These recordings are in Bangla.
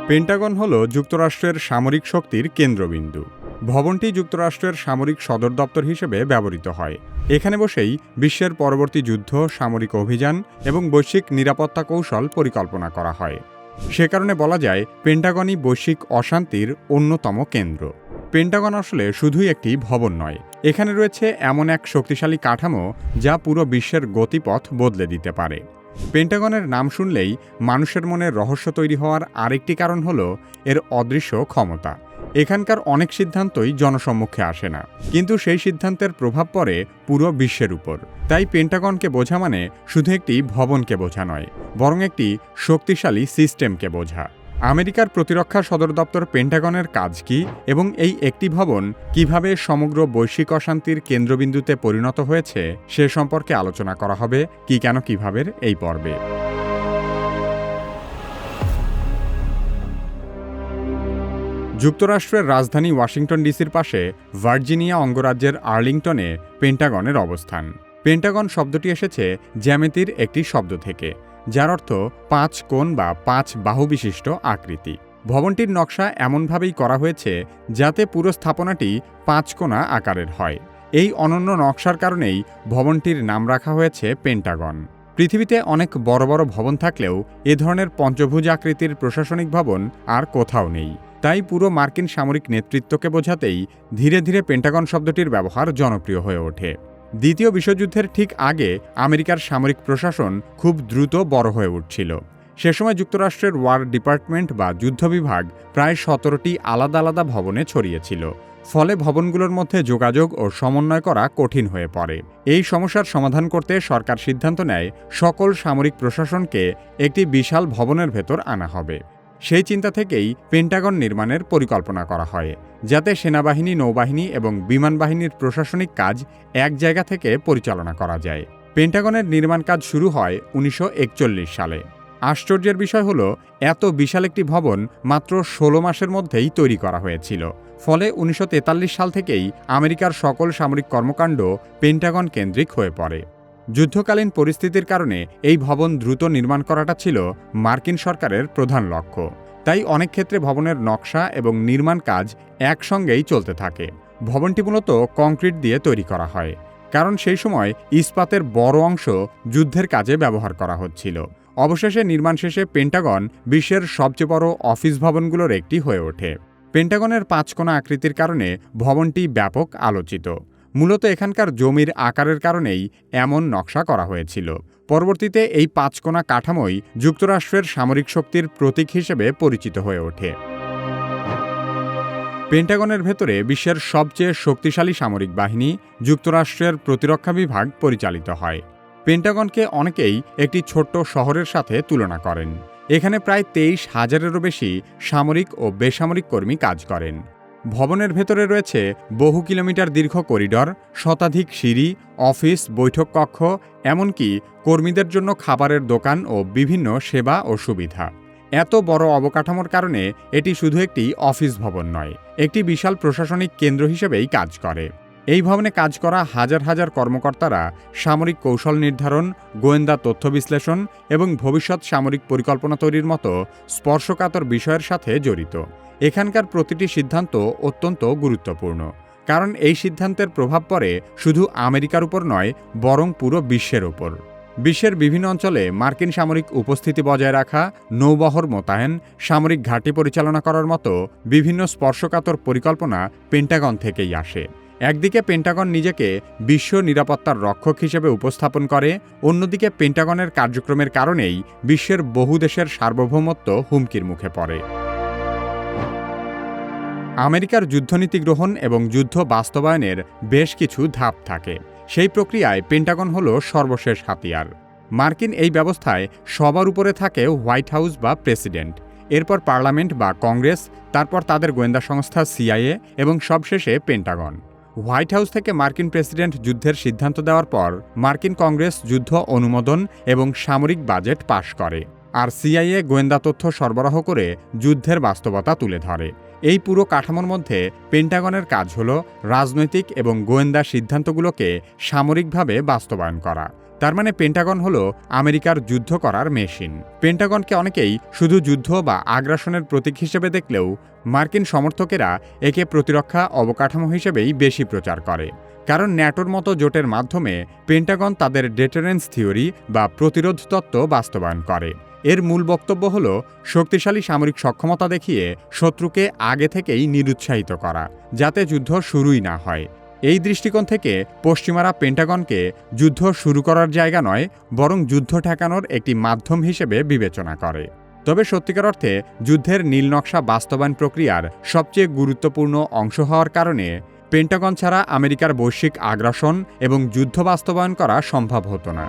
পেন্টাগন হল যুক্তরাষ্ট্রের সামরিক শক্তির কেন্দ্রবিন্দু। ভবনটি যুক্তরাষ্ট্রের সামরিক সদর দপ্তর হিসেবে ব্যবহৃত হয়। এখানে বসেই বিশ্বের পরবর্তী যুদ্ধ, সামরিক অভিযান এবং বৈশ্বিক নিরাপত্তা কৌশল পরিকল্পনা করা হয়। সে কারণে বলা যায় পেন্টাগনই বৈশ্বিক অশান্তির অন্যতম কেন্দ্র। পেন্টাগন আসলে শুধুই একটি ভবন নয়, এখানে রয়েছে এমন এক শক্তিশালী কাঠামো যা পুরো বিশ্বের গতিপথ বদলে দিতে পারে। পেন্টাগনের নাম শুনলেই মানুষের মনে রহস্য তৈরি হওয়ার আরেকটি কারণ হল এর অদৃশ্য ক্ষমতা। এখানকার অনেক সিদ্ধান্তই জনসম্মুখে আসে না, কিন্তু সেই সিদ্ধান্তের প্রভাব পড়ে পুরো বিশ্বের উপর। তাই পেন্টাগনকে বোঝা মানে শুধু একটি ভবনকে বোঝা নয়, বরং একটি শক্তিশালী সিস্টেমকে বোঝা। আমেরিকার প্রতিরক্ষা সদর দপ্তর পেন্টাগনের কাজ কি এবং এই একটি ভবন কিভাবে সমগ্র বৈশ্বিক অশান্তির কেন্দ্রবিন্দুতে পরিণত হয়েছে সে সম্পর্কে আলোচনা করা হবে কি কেন কিভাবে এই পর্বে। যুক্তরাষ্ট্রের রাজধানী ওয়াশিংটন ডিসির পাশে ভার্জিনিয়া অঙ্গরাজ্যের আর্লিংটনে পেন্টাগনের অবস্থান। পেন্টাগন শব্দটি এসেছে জ্যামিতির একটি শব্দ থেকে, যার অর্থ 5 কোণ বা 5 বাহু বিশিষ্ট আকৃতি। ভবনটির নকশা এমনভাবেই করা হয়েছে যাতে পুরো স্থাপনাটি 5 কোণা আকারের হয়। এই অনন্য নকশার কারণেই ভবনটির নাম রাখা হয়েছে পেন্টাগন। পৃথিবীতে অনেক বড় বড় ভবন থাকলেও এ ধরনের পঞ্চভুজ আকৃতির প্রশাসনিক ভবন আর কোথাও নেই। তাই পুরো মার্কিন সামরিক নেতৃত্বকে বোঝাতেই ধীরে ধীরে পেন্টাগন শব্দটির ব্যবহার জনপ্রিয় হয়ে ওঠে। দ্বিতীয় বিশ্বযুদ্ধের ঠিক আগে আমেরিকার সামরিক প্রশাসন খুব দ্রুত বড় হয়ে উঠছিল। সে সময় যুক্তরাষ্ট্রের ওয়ার ডিপার্টমেন্ট বা যুদ্ধ বিভাগ প্রায় 17টি আলাদা আলাদা ভবনে ছড়িয়েছিল। ফলে ভবনগুলোর মধ্যে যোগাযোগ ও সমন্বয় করা কঠিন হয়ে পড়ে। এই সমস্যার সমাধান করতে সরকার সিদ্ধান্ত নেয় সকল সামরিক প্রশাসনকে একটি বিশাল ভবনের ভেতর আনা হবে। সেই চিন্তা থেকেই পেন্টাগন নির্মাণের পরিকল্পনা করা হয়, যাতে সেনাবাহিনী, নৌবাহিনী এবং বিমান বাহিনীর প্রশাসনিক কাজ এক জায়গা থেকে পরিচালনা করা যায়। পেন্টাগনের নির্মাণ কাজ শুরু হয় 1941 সালে। আশ্চর্যের বিষয় হলো এত বিশাল একটি ভবন মাত্র 16 মাসের মধ্যেই তৈরি করা হয়েছিল। ফলে 1943 সাল থেকেই আমেরিকার সকল সামরিক কর্মকাণ্ড পেন্টাগন কেন্দ্রিক হয়ে পড়ে। যুদ্ধকালীন পরিস্থিতির কারণে এই ভবন দ্রুত নির্মাণ করাটা ছিল মার্কিন সরকারের প্রধান লক্ষ্য। তাই অনেক ক্ষেত্রে ভবনের নকশা এবং নির্মাণ কাজ একসঙ্গেই চলতে থাকে। ভবনটি মূলত কংক্রিট দিয়ে তৈরি করা হয়, কারণ সেই সময় ইস্পাতের বড় অংশ যুদ্ধের কাজে ব্যবহার করা হচ্ছিল। অবশেষে নির্মাণ শেষে পেন্টাগন বিশ্বের সবচেয়ে বড় অফিস ভবনগুলোর একটি হয়ে ওঠে। পেন্টাগনের 5 কোণা আকৃতির কারণে ভবনটি ব্যাপক আলোচিত। মূলত এখানকার জমির আকারের কারণেই এমন নকশা করা হয়েছিল। পরবর্তীতে এই 5 কোণা কাঠামোই যুক্তরাষ্ট্রের সামরিক শক্তির প্রতীক হিসেবে পরিচিত হয়ে ওঠে। পেন্টাগনের ভেতরে বিশ্বের সবচেয়ে শক্তিশালী সামরিক বাহিনী যুক্তরাষ্ট্রের প্রতিরক্ষা বিভাগ পরিচালিত হয়। পেন্টাগনকে অনেকেই একটি ছোট্ট শহরের সাথে তুলনা করেন। এখানে প্রায় 23,000-এরও বেশি সামরিক ও বেসামরিক কর্মী কাজ করেন। ভবনের ভেতরে রয়েছে বহু কিলোমিটার দীর্ঘ করিডর, শতাধিক সিঁড়ি, অফিস, বৈঠক কক্ষ, এমনকি কর্মীদের জন্য খাবারের দোকান ও বিভিন্ন সেবা ও সুবিধা। এত বড় অবকাঠামোর কারণে এটি শুধু একটি অফিস ভবন নয়, একটি বিশাল প্রশাসনিক কেন্দ্র হিসেবেই কাজ করে। এই ভবনে কাজ করা হাজার হাজার কর্মকর্তারা সামরিক কৌশল নির্ধারণ, গোয়েন্দা তথ্য বিশ্লেষণ এবং ভবিষ্যৎ সামরিক পরিকল্পনা তৈরির মতো স্পর্শকাতর বিষয়ের সাথে জড়িত। এখানকার প্রতিটি সিদ্ধান্ত অত্যন্ত গুরুত্বপূর্ণ, কারণ এই সিদ্ধান্তের প্রভাব পড়ে শুধু আমেরিকার উপর নয়, বরং পুরো বিশ্বের উপর। বিশ্বের বিভিন্ন অঞ্চলে মার্কিন সামরিক উপস্থিতি বজায় রাখা, নৌবহর মোতায়েন, সামরিক ঘাঁটি পরিচালনা করার মতো বিভিন্ন স্পর্শকাতর পরিকল্পনা পেন্টাগন থেকেই আসে। একদিকে পেন্টাগন নিজেকে বিশ্ব নিরাপত্তার রক্ষক হিসেবে উপস্থাপন করে, অন্যদিকে পেন্টাগনের কার্যক্রমের কারণেই বিশ্বের বহু দেশের সার্বভৌমত্ব হুমকির মুখে পড়ে। আমেরিকার যুদ্ধনীতি গ্রহণ এবং যুদ্ধ বাস্তবায়নের বেশ কিছু ধাপ থাকে। সেই প্রক্রিয়ায় পেন্টাগন হল সর্বশেষ হাতিয়ার। মার্কিন এই ব্যবস্থায় সবার উপরে থাকে হোয়াইট হাউস বা প্রেসিডেন্ট, এরপর পার্লামেন্ট বা কংগ্রেস, তারপর তাদের গোয়েন্দা সংস্থা সিআইএ এবং সবশেষে পেন্টাগন। হোয়াইট হাউস থেকে মার্কিন প্রেসিডেন্ট যুদ্ধের সিদ্ধান্ত দেওয়ার পর মার্কিন কংগ্রেস যুদ্ধ অনুমোদন এবং সামরিক বাজেট পাশ করে, আর সিআইএ গোয়েন্দা তথ্য সরবরাহ করে যুদ্ধের বাস্তবতা তুলে ধরে। এই পুরো কাঠামোর মধ্যে পেন্টাগনের কাজ হল রাজনৈতিক এবং গোয়েন্দা সিদ্ধান্তগুলোকে সামরিকভাবে বাস্তবায়ন করা। তার মানে পেন্টাগন হলো আমেরিকার যুদ্ধ করার মেশিন। পেন্টাগনকে অনেকেই শুধু যুদ্ধ বা আগ্রাসনের প্রতীক হিসেবে দেখলেও মার্কিন সমর্থকেরা একে প্রতিরক্ষা অবকাঠামো হিসেবেই বেশি প্রচার করে। কারণ ন্যাটোর মতো জোটের মাধ্যমে পেন্টাগন তাদের ডেটারেন্স থিওরি বা প্রতিরোধ তত্ত্ব বাস্তবায়ন করে। এর মূল বক্তব্য হল শক্তিশালী সামরিক সক্ষমতা দেখিয়ে শত্রুকে আগে থেকেই নিরুৎসাহিত করা, যাতে যুদ্ধ শুরুই না হয়। এই দৃষ্টিকোণ থেকে পশ্চিমারা পেন্টাগনকে যুদ্ধ শুরু করার জায়গা নয়, বরং যুদ্ধ ঠেকানোর একটি মাধ্যম হিসেবে বিবেচনা করে। তবে সত্যিকার অর্থে যুদ্ধের নীলনকশা বাস্তবায়ন প্রক্রিয়ার সবচেয়ে গুরুত্বপূর্ণ অংশ হওয়ার কারণে পেন্টাগন ছাড়া আমেরিকার বৈশ্বিক আগ্রাসন এবং যুদ্ধ বাস্তবায়ন করা সম্ভব হতো না।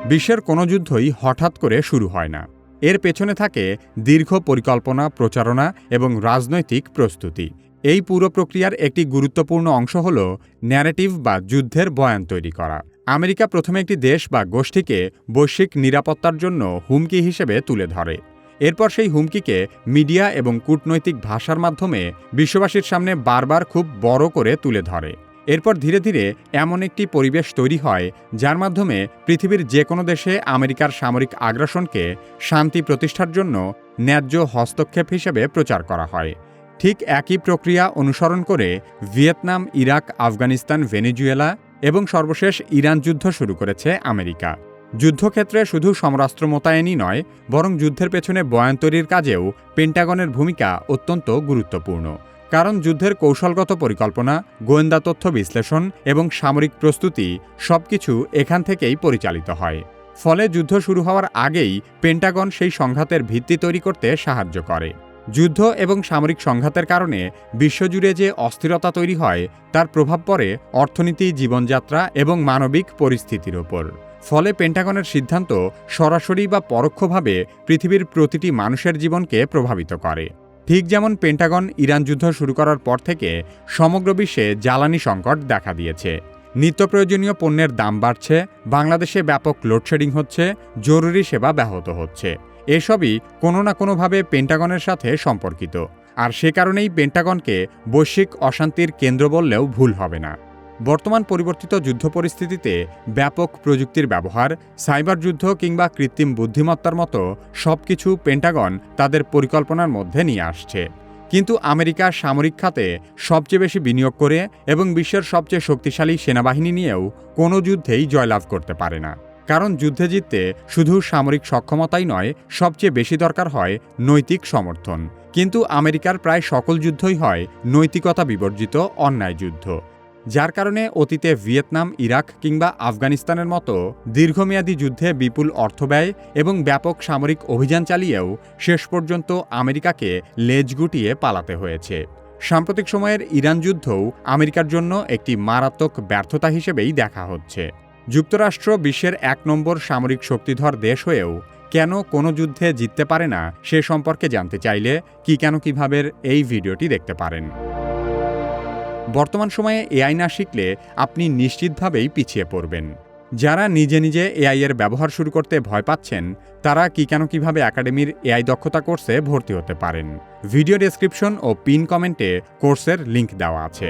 বিশ্বের কোনো যুদ্ধই হঠাৎ করে শুরু হয় না। এর পেছনে থাকে দীর্ঘ পরিকল্পনা, প্রচারণা এবং রাজনৈতিক প্রস্তুতি। এই পুরো প্রক্রিয়ার একটি গুরুত্বপূর্ণ অংশ হল ন্যারেটিভ বা যুদ্ধের বয়ান তৈরি করা। আমেরিকা প্রথমে একটি দেশ বা গোষ্ঠীকে বৈশ্বিক নিরাপত্তার জন্য হুমকি হিসেবে তুলে ধরে। এরপর সেই হুমকিকে মিডিয়া এবং কূটনৈতিক ভাষার মাধ্যমে বিশ্ববাসীর সামনে বারবার খুব বড় করে তুলে ধরে। এরপর ধীরে ধীরে এমন একটি পরিবেশ তৈরি হয় যার মাধ্যমে পৃথিবীর যে কোনো দেশে আমেরিকার সামরিক আগ্রাসনকে শান্তি প্রতিষ্ঠার জন্য ন্যায্য হস্তক্ষেপ হিসেবে প্রচার করা হয়। ঠিক একই প্রক্রিয়া অনুসরণ করে ভিয়েতনাম, ইরাক, আফগানিস্তান, ভেনেজুয়েলা এবং সর্বশেষ ইরান যুদ্ধ শুরু করেছে আমেরিকা। যুদ্ধক্ষেত্রে শুধু সমরাস্ত্র মোতায়েনই নয়, বরং যুদ্ধের পেছনে বয়ান তৈরির কাজেও পেন্টাগনের ভূমিকা অত্যন্ত গুরুত্বপূর্ণ। কারণ যুদ্ধের কৌশলগত পরিকল্পনা, গোয়েন্দা তথ্য বিশ্লেষণ এবং সামরিক প্রস্তুতি সবকিছু এখান থেকেই পরিচালিত হয়। ফলে যুদ্ধ শুরু হওয়ার আগেই পেন্টাগন সেই সংঘাতের ভিত্তি তৈরি করতে সাহায্য করে। যুদ্ধ এবং সামরিক সংঘাতের কারণে বিশ্বজুড়ে যে অস্থিরতা তৈরি হয় তার প্রভাব পড়ে অর্থনীতি, জীবনযাত্রা এবং মানবিক পরিস্থিতির ওপর। ফলে পেন্টাগনের সিদ্ধান্ত সরাসরি বা পরোক্ষভাবে পৃথিবীর প্রতিটি মানুষের জীবনকে প্রভাবিত করে। ঠিক যেমন পেন্টাগন ইরান যুদ্ধ শুরু করার পর থেকে সমগ্র বিশ্বে জ্বালানি সংকট দেখা দিয়েছে। নিত্য প্রয়োজনীয় পণ্যের দাম বাড়ছে, বাংলাদেশে ব্যাপক লোডশেডিং হচ্ছে, জরুরি সেবা ব্যাহত হচ্ছে। এসবই কোনো না কোনোভাবে পেন্টাগনের সাথে সম্পর্কিত। আর সে কারণেই পেন্টাগনকে বৈশ্বিক অশান্তির কেন্দ্র বললেও ভুল হবে না। বর্তমান পরিবর্তিত যুদ্ধ পরিস্থিতিতে ব্যাপক প্রযুক্তির ব্যবহার, সাইবার যুদ্ধ কিংবা কৃত্রিম বুদ্ধিমত্তার মতো সবকিছু পেন্টাগন তাদের পরিকল্পনার মধ্যে নিয়ে আসছে। কিন্তু আমেরিকা সামরিক খাতে সবচেয়ে বেশি বিনিয়োগ করে এবং বিশ্বের সবচেয়ে শক্তিশালী সেনাবাহিনী নিয়েও কোনো যুদ্ধেই জয়লাভ করতে পারে না। কারণ যুদ্ধে জিততে শুধু সামরিক সক্ষমতাই নয়, সবচেয়ে বেশি দরকার হয় নৈতিক সমর্থন। কিন্তু আমেরিকার প্রায় সকল যুদ্ধই হয় নৈতিকতা বিবর্জিত অন্যায় যুদ্ধ। যার কারণে অতীতে ভিয়েতনাম, ইরাক কিংবা আফগানিস্তানের মতো দীর্ঘমেয়াদী যুদ্ধে বিপুল অর্থ ব্যয় এবং ব্যাপক সামরিক অভিযান চালিয়েও শেষ পর্যন্ত আমেরিকাকে লেজ গুটিয়ে পালাতে হয়েছে। সাম্প্রতিক সময়ের ইরান যুদ্ধও আমেরিকার জন্য একটি মারাত্মক ব্যর্থতা হিসেবেই দেখা হচ্ছে। যুক্তরাষ্ট্র বিশ্বের ১ নম্বর সামরিক শক্তিধর দেশ হয়েও কেন কোনো যুদ্ধে জিততে পারে না সে সম্পর্কে জানতে চাইলে কিভাবে এই ভিডিওটি দেখতে পারেন। বর্তমান সময়ে এআই না শিখলে আপনি নিশ্চিতভাবেই পিছিয়ে পড়বেন। যারা নিজে নিজে এআই এর ব্যবহার শুরু করতে ভয় পাচ্ছেন, তারা কিভাবে একাডেমির এআই দক্ষতা কোর্সে ভর্তি হতে পারেন। ভিডিও ডেসক্রিপশন ও পিন কমেন্টে কোর্সের লিংক দেওয়া আছে।